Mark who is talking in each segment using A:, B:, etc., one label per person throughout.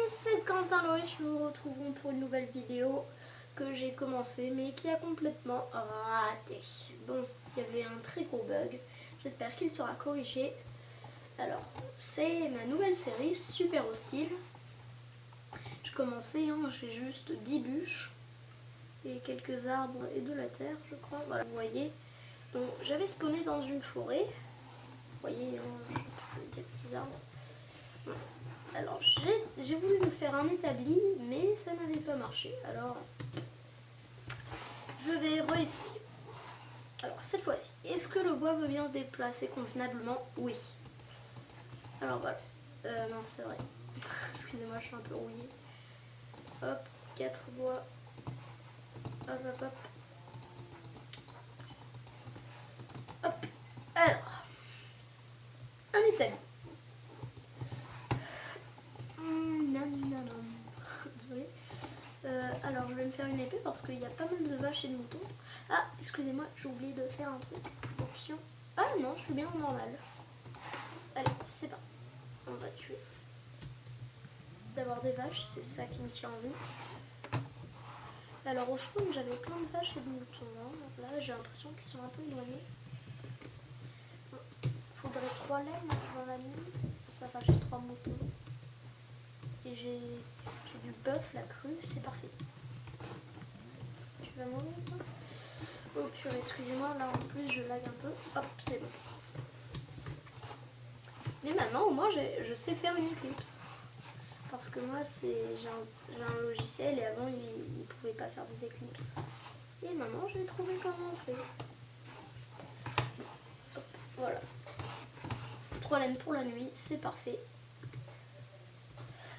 A: c'est Quentin Loris, nous nous retrouvons pour une nouvelle vidéo que j'ai commencé mais qui a complètement raté. Bon, il y avait un très gros bug, j'espère qu'il sera corrigé. Alors, c'est ma nouvelle série Super Hostile. J'ai commencé, j'ai juste 10 bûches et quelques arbres et de la terre, je crois. Voilà, vous voyez. Donc, j'avais spawné dans une forêt. Vous voyez, des petits arbres. Alors j'ai voulu me faire un établi, mais ça n'avait pas marché. Alors je vais réessayer. Alors cette fois-ci, est-ce que le bois veut bien se déplacer convenablement? Oui. Alors voilà. Non, c'est vrai. Excusez-moi, je suis un peu rouillée. Hop, 4 bois. Hop, hop, hop. Hop. Alors, un établi. Désolée. Alors je vais me faire une épée parce qu'il y a pas mal de vaches et de moutons. Ah, excusez-moi, j'ai oublié de faire un truc. Option. Ah non, je suis bien en normal. Allez, c'est pas. On va tuer. D'avoir des vaches, c'est ça qui me tient en vie. Alors au spawn, j'avais plein de vaches et de moutons. Là, j'ai l'impression qu'ils sont un peu éloignés. Faudrait 3 laines dans la nuit. Ça va, j'ai 3 moutons. Et j'ai du bœuf, la crue, c'est parfait. Tu vas mourir toi? Oh purée, excusez-moi, là en plus je lag un peu. Hop, c'est bon. Mais maintenant au moins je sais faire une éclipse. Parce que moi j'ai un logiciel et avant il ne pouvait pas faire des éclipses. Et maintenant j'ai trouvé comment on fait. Hop, voilà. 3 laines pour la nuit, c'est parfait.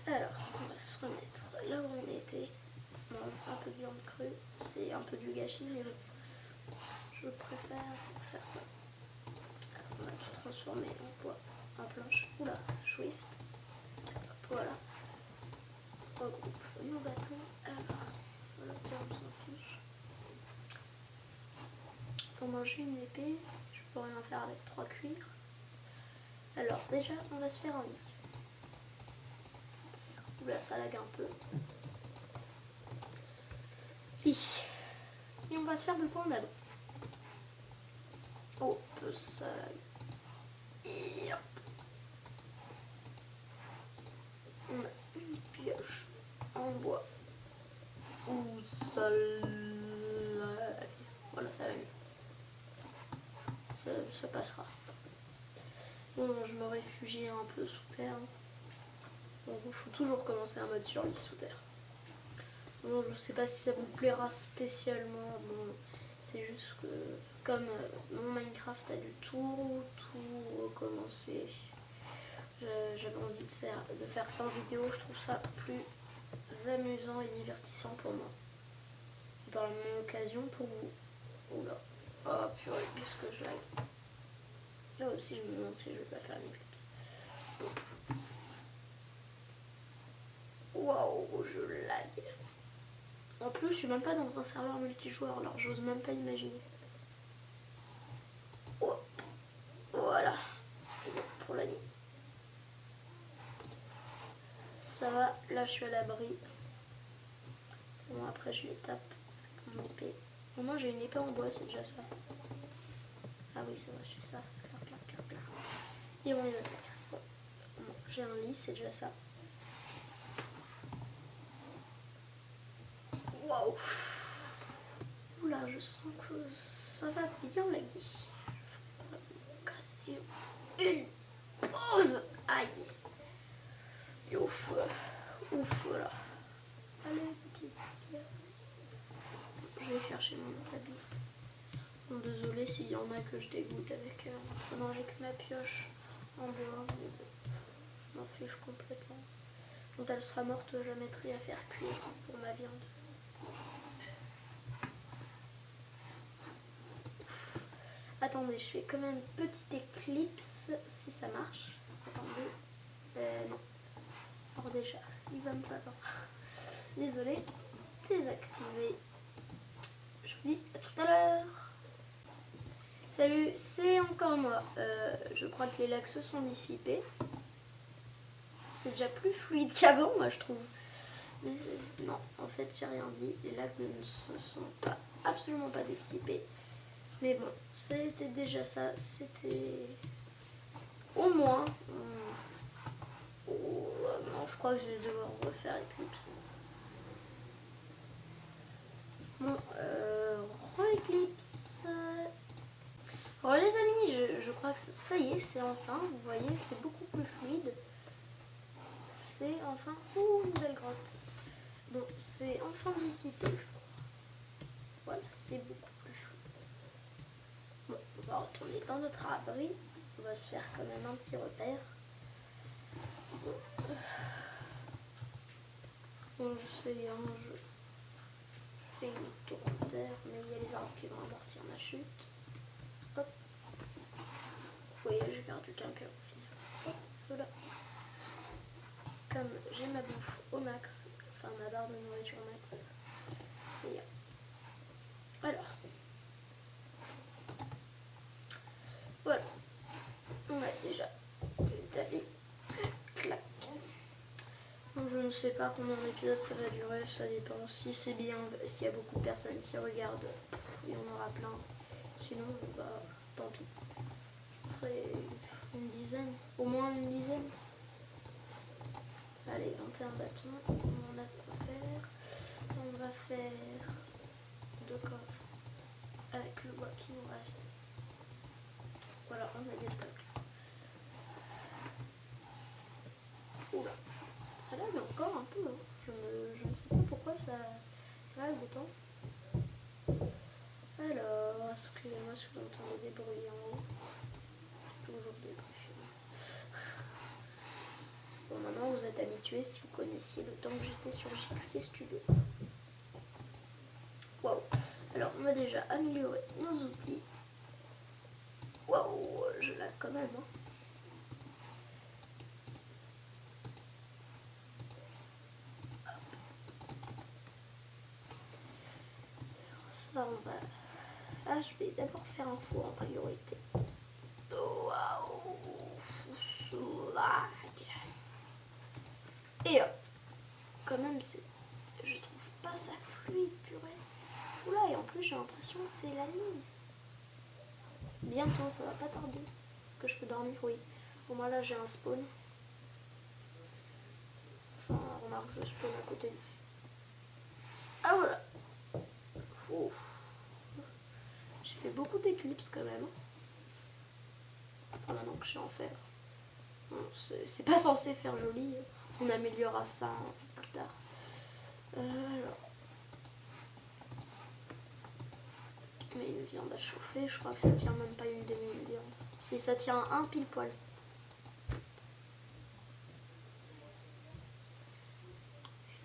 A: Alors, on va se remettre là où on était. Bon, un peu de viande crue, c'est un peu du gâchis, mais bon, je préfère faire ça. Alors, on va tout transformer en bois, en planche. Oula, Swift. Voilà. Regroupe nos bâtons. Alors, voilà, on s'en fiche. Pour manger une épée, je peux rien faire avec 3 cuirs. Alors, déjà, on va se faire un lit. Oula, ça lag un peu. Lit. Et on va se faire de quoi en avant. Oh, ça lag. Et hop. On a une pioche en bois. Ou ça lag. Voilà, ça va mieux. Ça passera. Bon, je me réfugie un peu sous terre. Bon, il faut toujours commencer un mode survie sous terre. Bon, je sais pas si ça vous plaira spécialement. Bon, c'est juste que comme mon Minecraft a dû tout recommencer, j'avais envie de faire ça en vidéo. Je trouve ça plus amusant et divertissant pour moi. Et par la même occasion pour vous. Oula. Oh purée, qu'est-ce que je lag. Là aussi je me demande si je vais pas faire une éclipse. Waouh, je lag. En plus, je suis même pas dans un serveur multijoueur, alors j'ose même pas imaginer. Oh, voilà. Pour la nuit. Ça va, là je suis à l'abri. Bon, après je les tape avec mon épée. Au moins j'ai une épée en bois, c'est déjà ça. Ah oui, c'est vrai, je fais ça. Et on est là. Bon, j'ai un lit, c'est déjà ça. Waouh! Oula, je sens que ça va bien laguer. Casser une pause. Aïe. Ouf. Ouf, voilà. Allez, petit. Je vais chercher mon établi. Bon, désolé s'il y en a que je dégoûte avec ma pioche en bois. Je m'en fiche complètement. Quand elle sera morte, je la mettrai à faire cuire pour ma viande. Attendez, je fais quand même une petite éclipse si ça marche. Attendez. Non. Alors déjà, il va me falloir. Désolé. Désactiver. Je vous dis à tout à l'heure. Salut, c'est encore moi. Je crois que les lags se sont dissipés. c'est déjà plus fluide qu'avant, moi je trouve. Mais non, en fait j'ai rien dit. Les lacs ne se sont absolument pas dissipés. Mais bon, c'était déjà ça. C'était au moins... non, je crois que je vais devoir refaire Eclipse. Bon, Eclipse. Alors les amis, je crois que ça y est, c'est enfin, vous voyez, c'est beaucoup plus fluide. C'est enfin... Ouh, une belle grotte. Bon, c'est enfin dissipé, je crois. Voilà, c'est beaucoup plus fluide. Bon, on va retourner dans notre abri. On va se faire quand même un petit repère. Bon, je sais, hein, je fais une tour en terre, mais il y a les arbres qui vont amortir ma chute. Hop. Vous voyez, j'ai perdu qu'un cœur au final. Hop, voilà. Comme j'ai ma bouffe au max, enfin ma barre de nourriture au max, c'est bien. Alors, voilà. On a déjà établi. Clac. Donc, je ne sais pas combien d'épisodes ça va durer, ça dépend. Si c'est bien, s'il y a beaucoup de personnes qui regardent, il y en aura plein. Sinon, bah, tant pis. Après, une dizaine, au moins une dizaine. Allez, 21 bâtons, on a quoi faire. On va faire 2 coffres avec le bois qui nous reste. Voilà, on a des stocks. Oula, ça lag encore un peu. Hein. Je ne sais pas pourquoi ça lag autant. Alors, excusez-moi si vous entendez des bruits en haut. Toujours des bruits chez moi. Bon, maintenant vous êtes habitués si vous connaissiez le temps que j'étais sur JQT Studio. Waouh. Alors, on va déjà améliorer nos outils. Waouh, je lag quand même. Hein. Ça, on va... Ah, je vais d'abord faire un four en priorité. Waouh, lag. Et hop. Quand même, je trouve pas ça fluide, purée. Oula, et en plus, j'ai l'impression que c'est la nuit. Bientôt, ça va pas tarder. Est-ce que je peux dormir? Oui. Bon, moi là, j'ai un spawn. Enfin, remarque, je spawn à côté. Ah, voilà. Ouf. J'ai fait beaucoup d'éclipses quand même. Enfin, maintenant que je sais en faire. Bon, c'est pas censé faire joli. On améliorera ça plus tard. Alors. Mais une viande à chauffer, je crois que ça tient même pas une demi-viande. Si, ça tient un pile poil.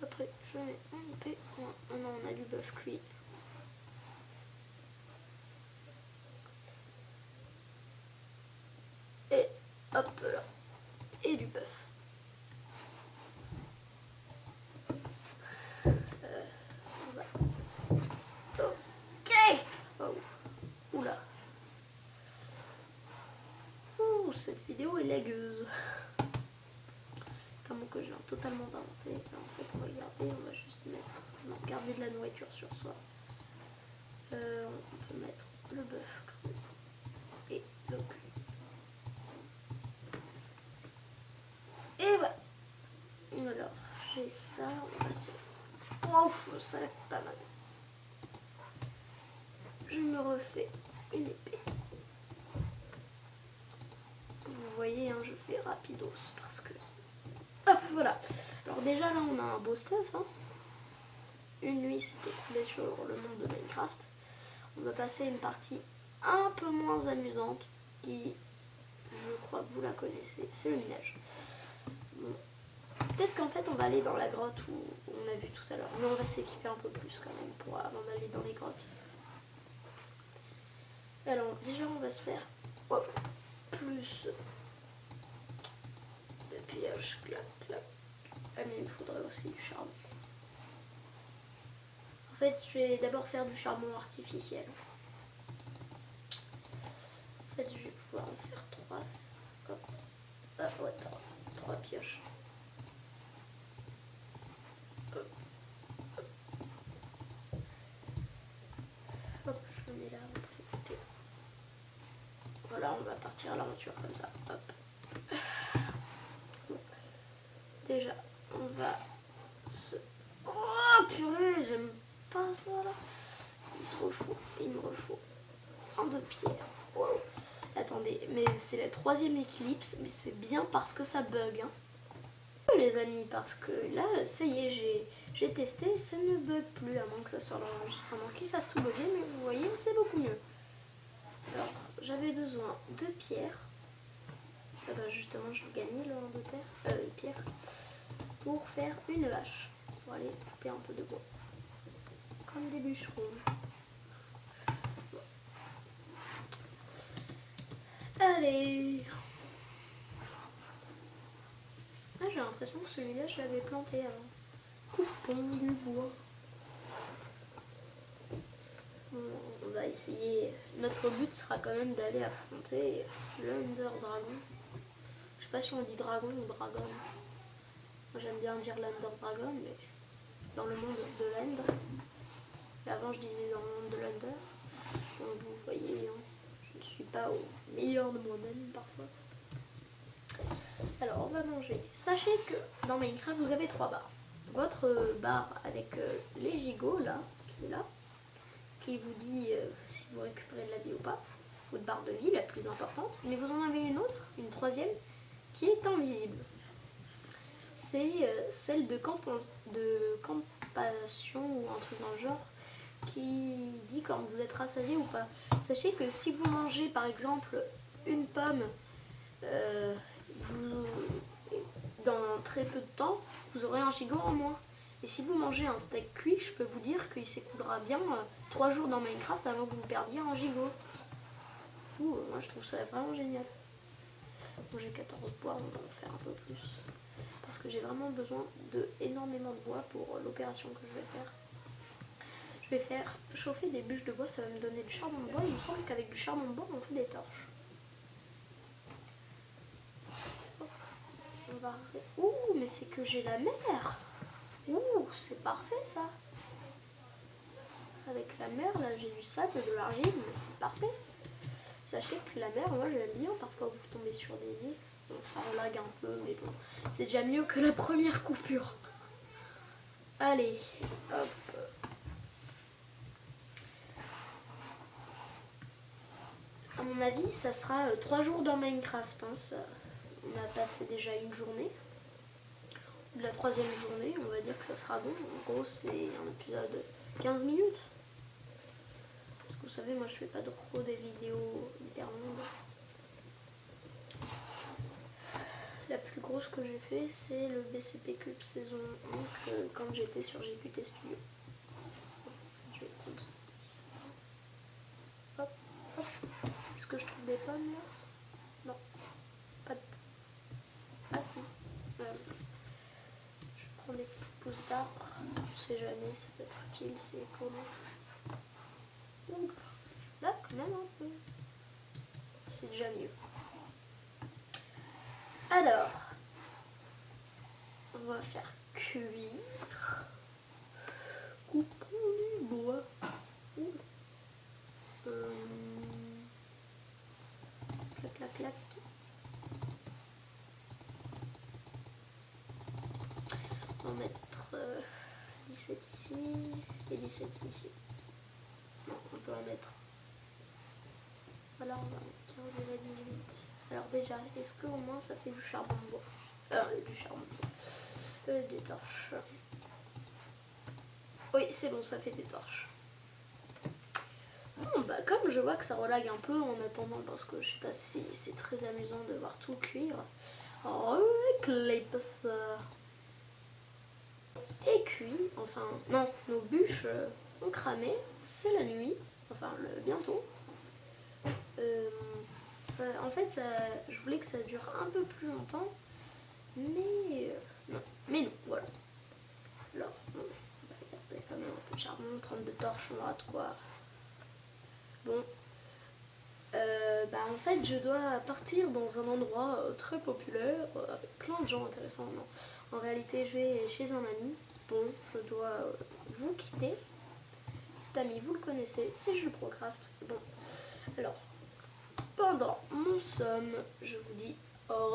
A: Après, je mets un peu. Oh non, on a du bœuf cuit. Et hop là. Et du bœuf. On va stocker. Oh. Oula. Ouh, cette vidéo est lagueuse. Comment que je viens totalement d'inventer. En fait, regardez, on va juste mettre. Non, garder de la nourriture sur soi. On peut mettre le bœuf et le cul. Et voilà. Alors, j'ai ça, on va se... Ouf, ça va pas mal. Je me refais une épée. Vous voyez, hein, je fais rapidos parce que... Hop, voilà. Alors déjà, là, on a un beau stuff. Hein. Une nuit s'est écoulée sur le monde de Minecraft. On va passer une partie un peu moins amusante qui, je crois que vous la connaissez, c'est le minage. Bon. Peut-être qu'en fait on va aller dans la grotte où on a vu tout à l'heure, mais on va s'équiper un peu plus quand même avant d'aller dans les grottes. Alors déjà on va se faire plus de pioches, clac clac. Ah mais il me faudrait aussi du charbon. En fait je vais d'abord faire du charbon artificiel. En fait je vais pouvoir en faire 3, c'est ça. Hop. Ah ouais, 3 pioches. partir à l'aventure comme ça. Hop. Bon. Déjà, on va se... Oh purée, j'aime pas ça là. Il me refaut un de pierre. Wow. Attendez, mais c'est la 3e éclipse, mais c'est bien parce que ça bug. Hein. Les amis, parce que là, ça y est, j'ai testé, ça ne bug plus, à moins que ça soit l'enregistrement qui fasse tout bugger, mais vous voyez, c'est beaucoup mieux. Alors, j'avais besoin de pierre. Ah bah justement, j'ai gagné le de pierre pour faire une vache. Pour aller couper un peu de bois. Comme des bûcherons. Bon. Allez. Ah, j'ai l'impression que celui-là, je l'avais planté avant. Coupons du bois. Bon, on va essayer. Notre but sera quand même d'aller affronter l'Under Dragon. Je sais pas si on dit dragon ou dragon. Moi, j'aime bien dire l'Under Dragon, mais dans le monde de l'End. Mais avant, je disais dans le monde de l'Under. Donc, vous voyez, hein, je ne suis pas au meilleur de moi-même parfois. Alors, on va manger. Sachez que dans Minecraft, vous avez 3 barres. Votre barre avec les gigots, là, qui est là, qui vous dit si vous récupérez de la vie ou pas. Votre barre de vie, la plus importante. Mais vous en avez une autre, une 3e, qui est invisible. C'est celle de campation ou un truc dans le genre, qui dit quand vous êtes rassasié ou pas. Sachez que si vous mangez par exemple une pomme, dans très peu de temps, vous aurez un gigot en moins. Et si vous mangez un steak cuit, je peux vous dire qu'il s'écoulera bien 3 jours dans Minecraft avant que vous perdiez un gigot. Moi je trouve ça vraiment génial. Bon, j'ai 14 bois, on va en faire un peu plus. Parce que j'ai vraiment besoin de énormément de bois pour l'opération que je vais faire. Je vais faire chauffer des bûches de bois, ça va me donner du charbon de bois. Il me semble qu'avec du charbon de bois, on fait des torches. On va... Ouh, mais c'est que j'ai la mer. Ouh, c'est parfait ça. Avec la mer, là, j'ai du sable, de l'argile, mais c'est parfait. Sachez que la mer, moi, j'aime bien parfois vous tomber sur des îles. Bon, ça relague un peu, mais bon, c'est déjà mieux que la première coupure. Allez, hop. À mon avis, ça sera 3 jours dans Minecraft. Hein, ça. On a passé déjà une journée. La 3e journée, on va dire que ça sera bon. En gros, c'est un épisode de 15 minutes. Parce que vous savez, moi, je fais pas trop des vidéos hyper longues. La plus grosse que j'ai fait, c'est le BCP Cube saison 1 quand j'étais sur GQT Studio. Je vais prendre ce petit sapin. Hop, hop. Est-ce que je trouve des pommes là? Non. Pas de... Ah si. Je prends des petites pousses d'arbres. On sait jamais, ça peut être utile, c'est écolo. Donc là, quand même un peu. C'est déjà mieux. Alors, on va faire cuire. Coupons du bois. Clac, clac, clac. On va mettre 17 ici et 17 ici. Non, on peut en mettre. Voilà, on va mettre 15 et 18. Alors déjà, est-ce que au moins ça fait du charbon de bois? Du charbon de bois. Des torches. Oui, c'est bon, ça fait des torches. Bon, bah comme je vois que ça relague un peu en attendant, parce que je sais pas si c'est très amusant de voir tout cuire. Reclipe ça. Et cuit, enfin, non, nos bûches ont cramé, c'est la nuit, enfin bientôt. En fait, je voulais que ça dure un peu plus longtemps, mais non, voilà. Alors, on va garder quand même un peu de charbon, 32 torches, on aura de quoi. Bon, en fait, je dois partir dans un endroit très populaire, avec plein de gens intéressants. Non. En réalité, je vais chez un ami. Bon, je dois vous quitter. Cet ami, vous le connaissez, c'est Jules Procraft. Bon, alors, pendant mon somme. Je vous dis au revoir.